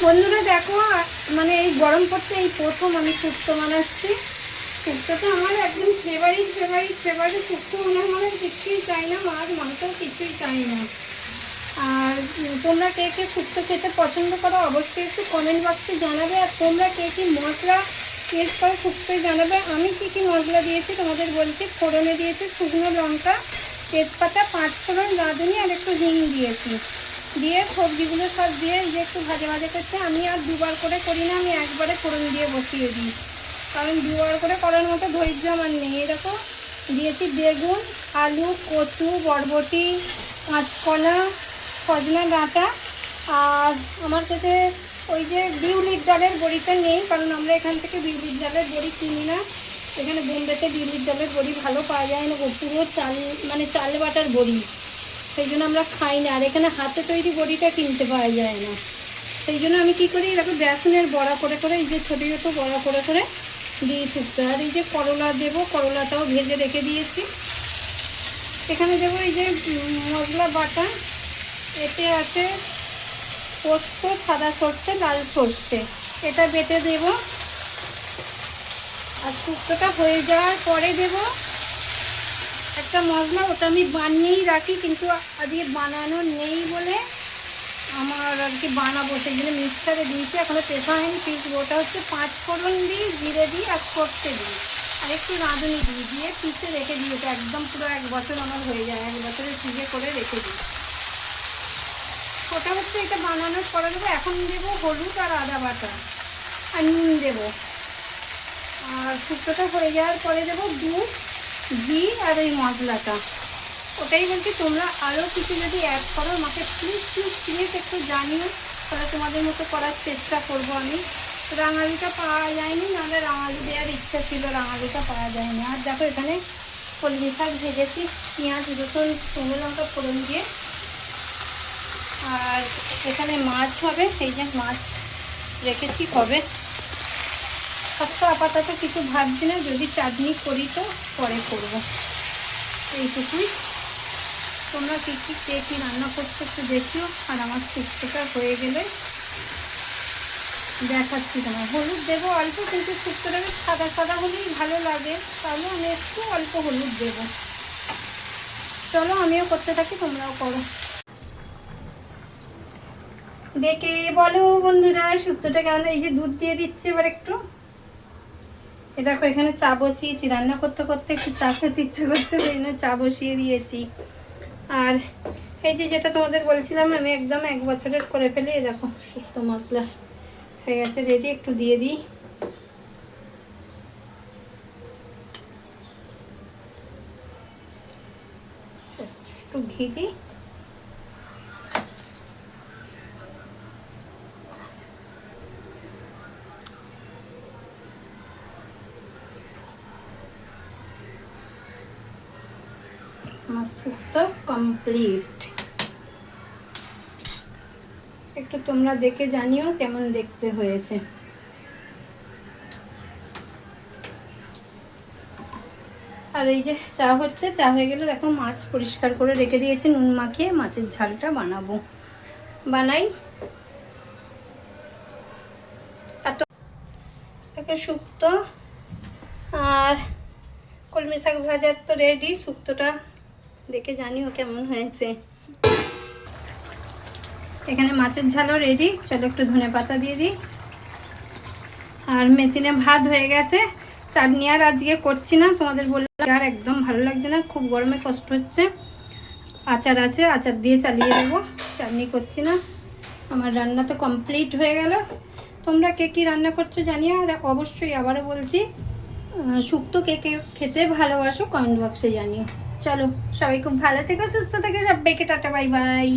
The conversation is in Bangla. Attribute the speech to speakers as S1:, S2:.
S1: বন্ধুরা দেখো, মানে এই গরম পড়তে এই প্রথম আমি শুক্তো বানাচ্ছি। শুক্তো তো আমার একদম ফেভারিট ফেভারিট ফেভারিট। শুক্তো মনে হয় কিছুই চাই না, মাছ মাংস কিছুই চাই না। আর তোমরা কে কে শুক্তো খেতে পছন্দ করো অবশ্যই একটু কমেন্ট বক্সে জানাবে। আর তোমরা কে কী মশলা ইউজ করো শুক্তোয় জানাবে। আমি কী কী মশলা দিয়েছি তোমাদের বলছি। ফোড়নে দিয়েছি শুকনো লঙ্কা, তেজপাতা, পাঁচ ফোড়ন, রাঁধুনি আর একটু হিং দিয়েছি। দিয়ে সবজিগুলো সব দিয়ে যে একটু ভাজা ভাজা করছে। আমি আর দুবার করে করি না, আমি একবারে ফোড়ন দিয়ে বসিয়ে দিই, কারণ দুবার করে করার মতো ধৈর্য আমার নেই। এরকম দিয়েছি বেগুন, আলু, কচু, বরবটি, কাঁচকলা, সজনা ডাঁটা। আর আমার কাছে ওই যে বিউলির ডালের বড়িটা নেই, কারণ আমরা এখান থেকে বিউলির ডালের বড়ি কিনি না। এখানে বোম্বেতে বিউলির ডালের বড়ি ভালো পাওয়া যায় না, পুরো চাল মানে চাল বাটার বড়ি, সেই জন্য আমরা খাই না। আর এখানে হাতে তৈরি বড়িটা কিনতে পাওয়া যায় না। সেই জন্য আমি কী করি, এরকম বেসনের বড়া করে করে এই যে ছোটো ছোটো বড়া করে করে দিয়ে শুক্তো। আর এই যে করলা দেবো, করলাটাও ভেজে রেখে দিয়েছি। এখানে দেবো এই যে মশলা বাটা, এতে আছে পোস্ত, সাদা সর্ষে, লাল সর্ষে, এটা বেটে দেব। আর শুক্তোটা হয়ে যাওয়ার পরে দেব একটা মশলা, ওটা আমি বানিয়েই রাখি, কিন্তু আজকে বানানো নেই বলে আমার আর কি বানাবো, সেই জন্য মিক্সারে দিয়েছি, এখনো পেশা হয়নি। পিসবো, ওটা হচ্ছে পাঁচ ফোড়ন দিই, জিরে দিই আর সর্ষে দিই আর একটু রাঁধুনি দিই, দিয়ে পিসে রেখে দিই। ওটা একদম পুরো 1 বছর আমার হয়ে যায়, 1 বছরের পিসে করে রেখে দিই। ওটা হচ্ছে এটা বানানোর পরে দেবো। এখন দেবো হলুদ আর আদা বাটা আর নুন দেবো। আর শুক্তোটা হয়ে যাওয়ার পরে দেবো দুধ, ঘি আর ওই মশলাটা। ওটাই বলছি, তোমরা আরও কিছু যদি অ্যাড করো আমাকে প্লিজ প্লিজ প্লিজ একটু জানিও, তাহলে তোমাদের মতো করার চেষ্টা করব আমি। রাঙালুটা পাওয়া যায়নি, নাহলে রাঙালু দেওয়ার ইচ্ছা ছিল, রাঙালুটা পাওয়া যায়নি। আর দেখো এখানে কলমি শাক ভেজেছি, পেঁয়াজ, রসুন, শুকনো লঙ্কা ফোড়ন দিয়ে। আর এখানে মাছ হবে, সেই যে মাছ রেখেছি হবে। আজকে আপাতত কিছু ভাবছি না, যদি চাটনি করি তো পরে করবো। এইটুকুই। তোমরা কে কী রান্না করছো একটু দেখিও। আর আমার শুক্তোটা হয়ে গেলে দেখাচ্ছি তোমার। হলুদ দেবো অল্প, কিন্তু শুক্তোটাকে সাদা সাদা হলেই ভালো লাগে, তাহলে আমি একটু অল্প হলুদ দেবো। চলো আমিও করতে থাকি, তোমরাও করো। দেখে বলো বন্ধুরা শুক্তোটা কেমন। এই যে দুধ দিয়ে দিচ্ছে এবার একটু। এ দেখো এখানে চা বসিয়েছি, রান্না করতে করতে একটু চা খেতে ইচ্ছে করছে, সেই জন্য চা বসিয়ে দিয়েছি। আর এই যে যেটা তোমাদের বলছিলাম, আমি একদম 1 বছরের করে ফেলি। এই দেখো শুক্তো মশলা হয়ে গেছে রেডি, একটু দিয়ে দিই। একটু ঘি দিই। আমার শুক্তো কমপ্লিট। একটু তোমরা দেখে জানিও কেমন দেখতে হয়েছে। আর এই যে চা হচ্ছে, চা হয়ে গেলে দেখো মাছ পরিষ্কার করে রেখে দিয়েছি, নুন মাখিয়ে মাছের ঝালটা বানাই। এত দেখো শুক্তো আর কলমি শাক ভাজার তো রেডি। শুক্তোটা দেখে জানিও কেমন হয়েছে। এখানে মাছের ঝালও রেডি। চলো একটু ধনেপাতা দিয়ে দিই। আর মেশিনে ভাত হয়ে গেছে। চাটনি আর আজকে করছি না, তোমাদের বললাম আর একদম ভালো লাগছে না, খুব গরমে কষ্ট হচ্ছে। আচার আছে, আচার দিয়ে চালিয়ে দেবো, চাটনি করছি না। আমার রান্না তো কমপ্লিট হয়ে গেল। তোমরা কে কী রান্না করছো জানিও। আর অবশ্যই আবারও বলছি, শুক্তো কে কে খেতে ভালোবাসো কমেন্ট বক্সে জানিও। চলো সবাই খুব ভালো থেকো, সুস্থ থেকো, সবাইকে টাটা, বাই বাই।